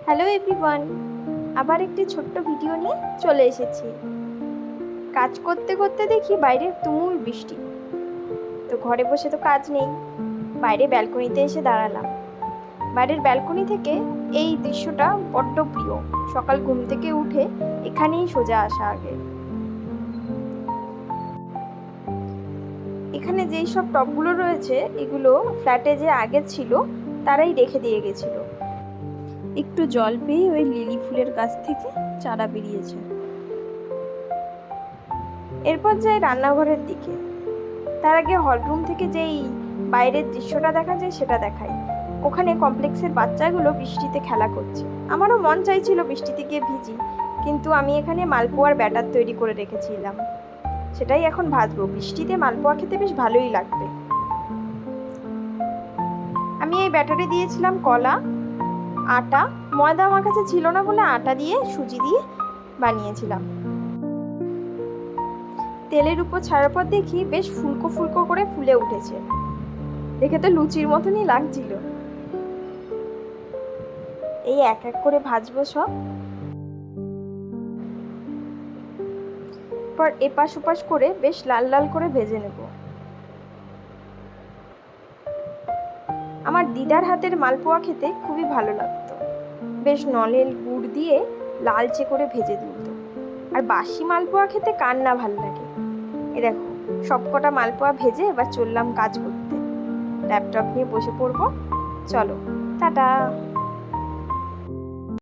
Hello everyone, আবার একটি ছোট্ট ভিডিও নিয়ে চলে এসেছি। কাজ করতে করতে দেখি বাইরের তুমুল বৃষ্টি। তো ঘরে বসে তো কাজ নেই, বাইরে ব্যালকনিতে এসে দাঁড়ালাম। বাইরের ব্যালকনি থেকে এই দৃশ্যটা বড্ড প্রিয়। সকাল ঘুম থেকে উঠে এখানেই সোজা আসা আগে। এখানে যেই সব টবগুলো রয়েছে এগুলো ফ্ল্যাটে যে আগে ছিল তারাই রেখে দিয়ে গেছিল। একটু জল পেয়ে ওই লিলি ফুলের গাছ থেকে চারা বেরিয়েছে। এরপর যাই রান্নাঘরের দিকে। তার আগে হলরুম থেকে যেই বাইরের দৃশ্যটা দেখা যায় সেটা দেখাই। ওখানে কমপ্লেক্সের বাচ্চাগুলো বৃষ্টিতে খেলা করছে। আমারও মন চাইছিল বৃষ্টিতে গিয়ে ভিজি, কিন্তু আমি এখানে মালপোয়ার ব্যাটার তৈরি করে রেখেছিলাম, সেটাই এখন ভাজবো। বৃষ্টিতে মালপোয়া খেতে বেশ ভালোই লাগবে। আমি এই ব্যাটারে দিয়েছিলাম কলা, আটা, ময়দা আমার কাছে ছিল না বলে আটা দিয়ে সুজি দিয়ে বানিয়েছিলাম। তেলের উপর ছাড়ার পর দেখি বেশ ফুলকো ফুলকো করে ফুলে উঠেছে। দেখে তো লুচির মতনই লাগছিল। এই এক এক করে ভাজবো সব। পর এপাশ ওপাশ করে বেশ লাল লাল করে ভেজে নেব। আমার দিদার হাতের মালপোয়া খেতে খুবই ভালো লাগতো। বেশ নলেন গুড় দিয়ে লালচে করে ভেজে তুলতো। আর বাসি মালপোয়া খেতে কার না ভালো লাগে। এ দেখো, সবকটা মালপোয়া ভেজে এবার চললাম কাজ করতে। ল্যাপটপ নিয়ে বসে পড়বো। চলো, টাটা।